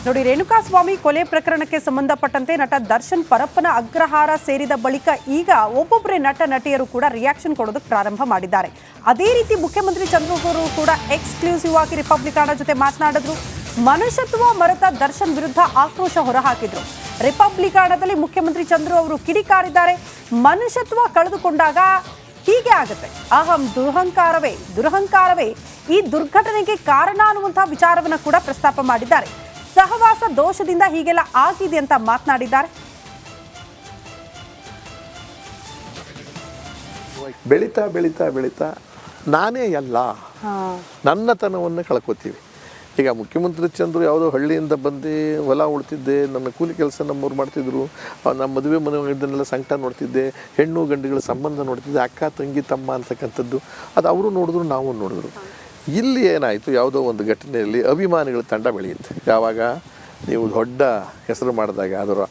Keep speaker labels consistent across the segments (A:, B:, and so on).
A: ನೋಡಿ, ರೇಣುಕಾಸ್ವಾಮಿ ಕೊಲೆ ಪ್ರಕರಣಕ್ಕೆ ಸಂಬಂಧಪಟ್ಟಂತೆ ನಟ ದರ್ಶನ್ ಪರಪ್ಪನ ಅಗ್ರಹಾರ ಸೇರಿದ ಬಳಿಕ ಈಗ ಒಬ್ಬೊಬ್ಬರೇ ನಟ ನಟಿಯರು ಕೂಡ ರಿಯಾಕ್ಷನ್ ಕೊಡೋದಕ್ಕೆ ಪ್ರಾರಂಭ ಮಾಡಿದ್ದಾರೆ. ಅದೇ ರೀತಿ ಮುಖ್ಯಮಂತ್ರಿ ಚಂದ್ರಬಾಬು ಕೂಡ ಎಕ್ಸ್ಕ್ಲೂಸಿವ್ ಆಗಿ ರಿಪಬ್ಲಿಕಾನ ಜೊತೆ ಮಾತನಾಡಿದ್ರು. ಮನುಷ್ಯತ್ವ ಮರೆತ ದರ್ಶನ್ ವಿರುದ್ಧ ಆಕ್ರೋಶ ಹೊರಹಾಕಿದ್ರು. ರಿಪಬ್ಲಿಕಾನದಲ್ಲಿ ಮುಖ್ಯಮಂತ್ರಿ ಚಂದ್ರು ಅವರು ಕಿಡಿಕಾರಿದ್ದಾರೆ. ಮನುಷ್ಯತ್ವ ಕಳೆದುಕೊಂಡಾಗ ಹೀಗೆ ಆಗುತ್ತೆ. ಅಹಂ ದುರಹಂಕಾರವೇ ಈ ದುರ್ಘಟನೆಗೆ ಕಾರಣ ಅನ್ನುವಂತಹ ವಿಚಾರವನ್ನ ಕೂಡ ಪ್ರಸ್ತಾಪ ಮಾಡಿದ್ದಾರೆ. ಸಹವಾಸ ದೋಷದಿಂದ ಹೀಗೆಲ್ಲ ಆಗಿದೆ ಅಂತ ಮಾತನಾಡಿದ್ದಾರೆ.
B: ಬೆಳೀತಾ ಬೆಳೀತಾ ಬೆಳೀತಾ ನಾನೇ ಎಲ್ಲ ನನ್ನತನವನ್ನು ಕಳ್ಕೊತೀವಿ. ಈಗ ಮುಖ್ಯಮಂತ್ರಿ ಚಂದ್ರು ಯಾವುದೋ ಹಳ್ಳಿಯಿಂದ ಬಂದು ಹೊಲ ಉಳ್ತಿದ್ದೆ, ನನ್ನ ಕೂಲಿ ಕೆಲಸ ನಮ್ಮವ್ರು ಮಾಡ್ತಿದ್ರು, ನಮ್ಮ ಮದುವೆ ಮನೆಗಳನ್ನೆಲ್ಲ ಸಂಕಟ ನೋಡ್ತಿದ್ದೆ, ಹೆಣ್ಣು ಗಂಡುಗಳ ಸಂಬಂಧ ನೋಡ್ತಿದ್ದೆ, ಅಕ್ಕ ತಂಗಿ ತಮ್ಮ ಅಂತಕ್ಕಂಥದ್ದು ಅದು ಅವರು ನೋಡಿದ್ರು ನಾವು ನೋಡಿದ್ರು. ಇಲ್ಲಿ ಏನಾಯಿತು, ಯಾವುದೋ ಒಂದು ಘಟನೆಯಲ್ಲಿ ಅಭಿಮಾನಿಗಳ ತಂಡ ಬೆಳೆಯುತ್ತೆ. ಯಾವಾಗ ನೀವು ದೊಡ್ಡ ಹೆಸರು ಮಾಡಿದಾಗ, ಅದರ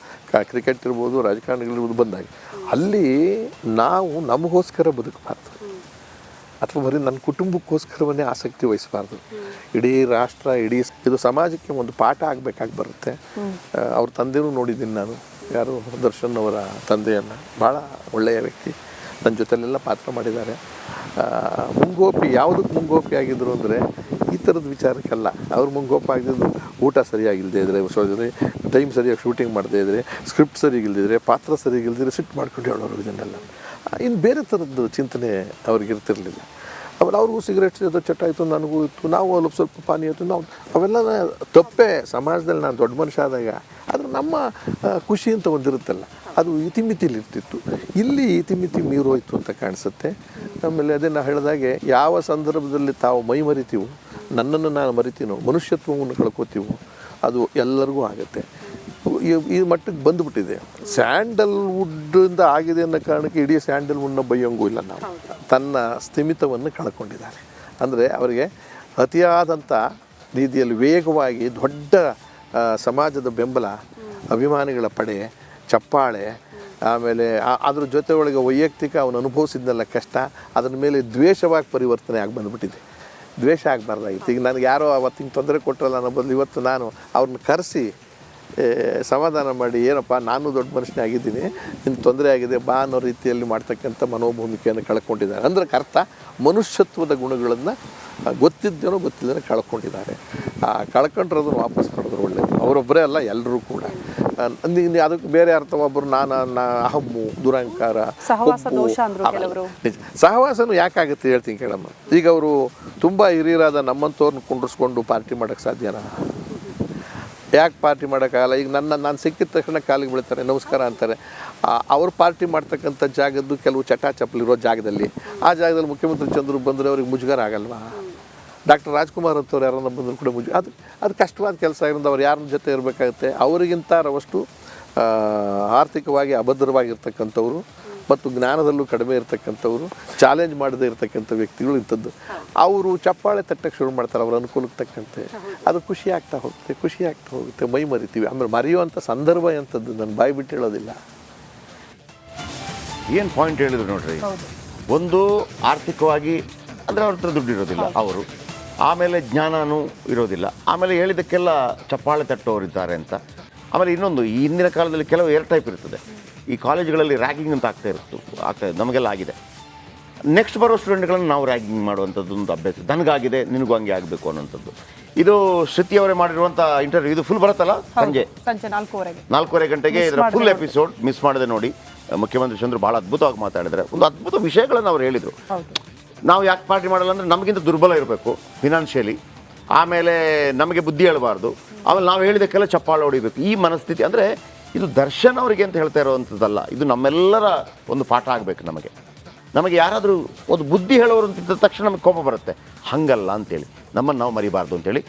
B: ಕ್ರಿಕೆಟ್ ಇರ್ಬೋದು, ರಾಜಕಾರಣಿಗಳಿರ್ಬೋದು ಬಂದಾಗ, ಅಲ್ಲಿ ನಾವು ನಮಗೋಸ್ಕರ ಬದುಕಬಾರ್ದು, ಅಥವಾ ಬರೀ ನನ್ನ ಕುಟುಂಬಕ್ಕೋಸ್ಕರವನ್ನೇ ಆಸಕ್ತಿ ವಹಿಸಬಾರ್ದು. ಇಡೀ ರಾಷ್ಟ್ರ, ಇದು ಸಮಾಜಕ್ಕೆ ಒಂದು ಪಾಠ ಆಗಬೇಕಾಗಿ ಬರುತ್ತೆ. ಅವ್ರ ತಂದೆನೂ ನೋಡಿದ್ದೀನಿ ನಾನು, ಯಾರು ದರ್ಶನ್ ಅವರ ತಂದೆಯನ್ನು. ಭಾಳ ಒಳ್ಳೆಯ ವ್ಯಕ್ತಿ, ನನ್ನ ಜೊತೆಲೆಲ್ಲ ಪಾತ್ರ ಮಾಡಿದ್ದಾರೆ. ಮುಂಗೋಪಿ ಯಾವುದಕ್ಕೆ ಮುಂಗೋಪಿ ಆಗಿದ್ರು ಅಂದರೆ ಈ ಥರದ ವಿಚಾರಕ್ಕೆಲ್ಲ. ಅವ್ರು ಮುಂಗೋಪ ಆಗಿದ್ದು ಊಟ ಸರಿಯಾಗಿಲ್ಲದೆ ಇದ್ದರೆ, ಟೈಮ್ ಸರಿಯಾಗಿ ಶೂಟಿಂಗ್ ಮಾಡದೇ ಇದ್ದರೆ, ಸ್ಕ್ರಿಪ್ಟ್ ಸರಿಗಿಲ್ದಿದ್ರೆ, ಪಾತ್ರ ಸರಿಗಿಲ್ದಿದ್ರೆ ಸಿಟ್ಟು ಮಾಡ್ಕೊಂಡು ಹೇಳೋರು ಇದನ್ನೆಲ್ಲ. ಇನ್ನು ಬೇರೆ ಥರದ್ದು ಚಿಂತನೆ ಅವ್ರಿಗಿರ್ತಿರ್ಲಿಲ್ಲ. ಆಮೇಲೆ ಅವ್ರಿಗೂ ಸಿಗರೇಟ್ ಸೇದೋ ಚಟ ಆಯಿತು, ನನಗೂ ಇತ್ತು, ನಾವು ಅಲ್ಲಿ ಸ್ವಲ್ಪ ಪಾನಿ ಆಯಿತು, ನಾವು ಅವೆಲ್ಲ ತಪ್ಪೇ. ಸಮಾಜದಲ್ಲಿ ನಾನು ದೊಡ್ಡ ಮನುಷ್ಯ ಆದಾಗ ಆದರೆ ನಮ್ಮ ಖುಷಿ ಅಂತ ಒಂದಿರುತ್ತಲ್ಲ, ಅದು ಇತಿಮಿತಿಲಿ ಇರ್ತಿತ್ತು. ಇಲ್ಲಿ ಇತಿಮಿತಿ ಮೀರೋಯ್ತು ಅಂತ ಕಾಣಿಸುತ್ತೆ. ಆಮೇಲೆ ಅದೇ ನಾನು ಹೇಳಿದಾಗೆ, ಯಾವ ಸಂದರ್ಭದಲ್ಲಿ ತಾವು ಮೈ ಮರಿತೀವೋ, ನನ್ನನ್ನು ನಾನು ಮರಿತೀನೋ, ಮನುಷ್ಯತ್ವವನ್ನು ಕಳ್ಕೊತೀವೋ, ಅದು ಎಲ್ಲರಿಗೂ ಆಗುತ್ತೆ. ಈ ಮಟ್ಟಕ್ಕೆ ಬಂದುಬಿಟ್ಟಿದೆ. ಸ್ಯಾಂಡಲ್ವುಡ್ಡಿಂದ ಆಗಿದೆ ಅನ್ನೋ ಕಾರಣಕ್ಕೆ ಇಡೀ ಸ್ಯಾಂಡಲ್ವುಡ್ನ ಬೈಯೋಂಗೂ ಇಲ್ಲ. ನಾವು ತನ್ನ ಸ್ಥಿಮಿತವನ್ನು ಕಳ್ಕೊಂಡಿದ್ದಾರೆ. ಅಂದರೆ ಅವರಿಗೆ ಅತಿಯಾದಂಥ ರೀತಿಯಲ್ಲಿ ವೇಗವಾಗಿ ದೊಡ್ಡ ಸಮಾಜದ ಬೆಂಬಲ, ಅಭಿಮಾನಿಗಳ ಪಡೆ, ಚಪ್ಪಾಳೆ, ಆಮೇಲೆ ಅದ್ರ ಜೊತೆ ಒಳಗೆ ವೈಯಕ್ತಿಕ ಅವನು ಅನುಭವಿಸಿದ್ನೆಲ್ಲ ಕಷ್ಟ, ಅದರ ಮೇಲೆ ದ್ವೇಷವಾಗಿ ಪರಿವರ್ತನೆ ಆಗಿ ಬಂದುಬಿಟ್ಟಿದೆ. ದ್ವೇಷ ಆಗಬಾರ್ದಾಗಿತ್ತು. ಈಗ ನನಗೆ ಯಾರೋ ಅವತ್ತಿಗೆ ತೊಂದರೆ ಕೊಟ್ಟರಲ್ಲ ಅನ್ನೋ ಬದಲು ಇವತ್ತು ನಾನು ಅವ್ರನ್ನ ಕರೆಸಿ ಸಮಾಧಾನ ಮಾಡಿ, ಏನಪ್ಪ ನಾನು ದೊಡ್ಡ ಮನುಷ್ಯನೇ ಆಗಿದ್ದೀನಿ, ನಿನ್ನ ತೊಂದರೆ ಆಗಿದೆ ಬಾ ಅನ್ನೋ ರೀತಿಯಲ್ಲಿ ಮಾಡ್ತಕ್ಕಂಥ ಮನೋಭೂಮಿಕೆಯನ್ನು ಕಳ್ಕೊಂಡಿದ್ದಾರೆ. ಅಂದ್ರೆ ಅರ್ಥ, ಮನುಷ್ಯತ್ವದ ಗುಣಗಳನ್ನು ಗೊತ್ತಿದ್ದೇನೋ ಗೊತ್ತಿಲ್ಲದೇ ಕಳ್ಕೊಂಡಿದ್ದಾರೆ. ಕಳ್ಕೊಂಡ್ರದನ್ನು ವಾಪಸ್ ಪಡೆದ್ರು ಒಳ್ಳೆಯದು. ಅವರೊಬ್ಬರೇ ಅಲ್ಲ, ಎಲ್ಲರೂ ಕೂಡ. ಅದಕ್ಕೆ ಬೇರೆ ಅರ್ಥ, ಒಬ್ಬರು ಅಹಮ್ಮು, ದುರಹಂಕಾರ, ಸಹವಾಸನೂ ಯಾಕಾಗುತ್ತೆ ಹೇಳ್ತೀನಿ ಕೇಳಮ್ಮ. ಈಗ ಅವರು ತುಂಬ ಹಿರಿಯರಾದ ನಮ್ಮಂಥವ್ರನ್ನ ಕುಂಡ್ರಿಸ್ಕೊಂಡು ಪಾರ್ಟಿ ಮಾಡೋಕ್ಕೆ ಸಾಧ್ಯನಾ? ಯಾಕೆ ಪಾರ್ಟಿ ಮಾಡೋಕ್ಕಾಗಲ್ಲ? ಈಗ ನಾನು ಸಿಕ್ಕಿದ ತಕ್ಷಣ ಕಾಲಿಗೆ ಬೀಳ್ತಾರೆ, ನಮಸ್ಕಾರ ಅಂತಾರೆ. ಅವ್ರು ಪಾರ್ಟಿ ಮಾಡ್ತಕ್ಕಂಥ ಜಾಗದ್ದು ಕೆಲವು ಚಟಾಚಪ್ಪಲಿರೋ ಜಾಗದಲ್ಲಿ, ಆ ಜಾಗದಲ್ಲಿ ಮುಖ್ಯಮಂತ್ರಿ ಚಂದ್ರು ಬಂದರೆ ಅವ್ರಿಗೆ ಮುಜುಗರ ಆಗಲ್ವಾ? ಡಾಕ್ಟರ್ ರಾಜ್ಕುಮಾರ್ ಅಂತವ್ರು ಯಾರನ್ನ ಬಂದರೂ ಕೂಡ ಅದು ಕಷ್ಟವಾದ ಕೆಲಸ ಇರೋದು. ಅವ್ರು ಯಾರ ಜೊತೆ ಇರಬೇಕಾಗುತ್ತೆ? ಅವರಿಗಿಂತ ರವಷ್ಟು ಆರ್ಥಿಕವಾಗಿ ಅಭದ್ರವಾಗಿರ್ತಕ್ಕಂಥವ್ರು ಮತ್ತು ಜ್ಞಾನದಲ್ಲೂ ಕಡಿಮೆ ಇರತಕ್ಕಂಥವ್ರು, ಚಾಲೆಂಜ್ ಮಾಡದೇ ಇರತಕ್ಕಂಥ ವ್ಯಕ್ತಿಗಳು ಇಂಥದ್ದು. ಅವರು ಚಪ್ಪಾಳೆ ತಟ್ಟಕ್ಕೆ ಶುರು ಮಾಡ್ತಾರೆ ಅವ್ರ ಅನುಕೂಲಕ್ಕೆ ತಕ್ಕಂತೆ. ಅದು ಖುಷಿ ಆಗ್ತಾ ಹೋಗುತ್ತೆ, ಮೈ ಮರಿತೀವಿ. ಆಮೇಲೆ ಮರೆಯುವಂಥ ಸಂದರ್ಭ ಎಂಥದ್ದು ನಾನು ಬಾಯಿ ಬಿಟ್ಟು ಹೇಳೋದಿಲ್ಲ.
C: ಏನು ಪಾಯಿಂಟ್ ಹೇಳಿದ್ರು ನೋಡ್ರಿ. ಒಂದು ಆರ್ಥಿಕವಾಗಿ ಅಂದರೆ ಅವ್ರ ಹತ್ರ ದುಡ್ಡು ಇರೋದಿಲ್ಲ ಅವರು, ಆಮೇಲೆ ಜ್ಞಾನನೂ ಇರೋದಿಲ್ಲ, ಆಮೇಲೆ ಹೇಳಿದ್ದಕ್ಕೆಲ್ಲ ಚಪ್ಪಾಳೆ ತಟ್ಟೋರಿದ್ದಾರೆ ಅಂತ. ಆಮೇಲೆ ಇನ್ನೊಂದು, ಈ ಹಿಂದಿನ ಕಾಲದಲ್ಲಿ ಕೆಲವು ಏರ್ ಟೈಪ್ ಇರ್ತದೆ. ಈ ಕಾಲೇಜುಗಳಲ್ಲಿ ರ್ಯಾಗಿಂಗ್ ಅಂತ ಆಗ್ತಾಯಿದೆ, ನಮಗೆಲ್ಲ ಆಗಿದೆ. ನೆಕ್ಸ್ಟ್ ಬರೋ ಸ್ಟೂಡೆಂಟ್ಗಳನ್ನು ನಾವು ರ್ಯಾಗಿಂಗ್ ಮಾಡುವಂಥದ್ದು ಒಂದು ಅಭ್ಯಾಸ ನನಗಾಗಿದೆ, ನಿನಗೂ ಹಂಗೆ ಆಗಬೇಕು ಅನ್ನೋಂಥದ್ದು. ಇದು ಶ್ರುತಿ ಅವರೇ ಮಾಡಿರುವಂಥ ಇಂಟರ್ವ್ಯೂ, ಇದು ಫುಲ್ ಬರುತ್ತಲ್ಲ ಸಂಜೆ 4:30 ಗಂಟೆಗೆ. ಇದರ ಫುಲ್ ಎಪಿಸೋಡ್ ಮಿಸ್ ಮಾಡದೆ ನೋಡಿ. ಮುಖ್ಯಮಂತ್ರಿ ಚಂದ್ರು ಭಾಳ ಅದ್ಭುತವಾಗಿ ಮಾತಾಡಿದರೆ, ಒಂದು ಅದ್ಭುತ ವಿಷಯಗಳನ್ನು ಅವ್ರು ಹೇಳಿದರು. ನಾವು ಯಾಕೆ ಪಾರ್ಟಿ ಮಾಡಲ್ಲ ಅಂದರೆ ನಮಗಿಂತ ದುರ್ಬಲ ಇರಬೇಕು ಫಿನಾನ್ಷಿಯಲಿ, ಆಮೇಲೆ ನಮಗೆ ಬುದ್ಧಿ ಹೇಳಬಾರ್ದು, ಆಮೇಲೆ ನಾವು ಹೇಳಿದಕ್ಕೆಲ್ಲ ಚಪ್ಪಾಳೆ ಹೊಡಿಬೇಕು. ಈ ಮನಸ್ಥಿತಿ ಅಂದರೆ ಇದು ದರ್ಶನ್ ಅವರಿಗೆ ಅಂತ ಹೇಳ್ತಾ ಇರೋವಂಥದ್ದಲ್ಲ, ಇದು ನಮ್ಮೆಲ್ಲರ ಒಂದು ಪಾಠ ಆಗಬೇಕು. ನಮಗೆ ಯಾರಾದರೂ ಒಂದು ಬುದ್ಧಿ ಹೇಳೋರು ಅಂತಿದ್ದ ತಕ್ಷಣ ನಮಗೆ ಕೋಪ ಬರುತ್ತೆ. ಹಂಗಲ್ಲ ಅಂತೇಳಿ ನಮ್ಮನ್ನು ನಾವು ಮರಿಬಾರ್ದು ಅಂತೇಳಿ.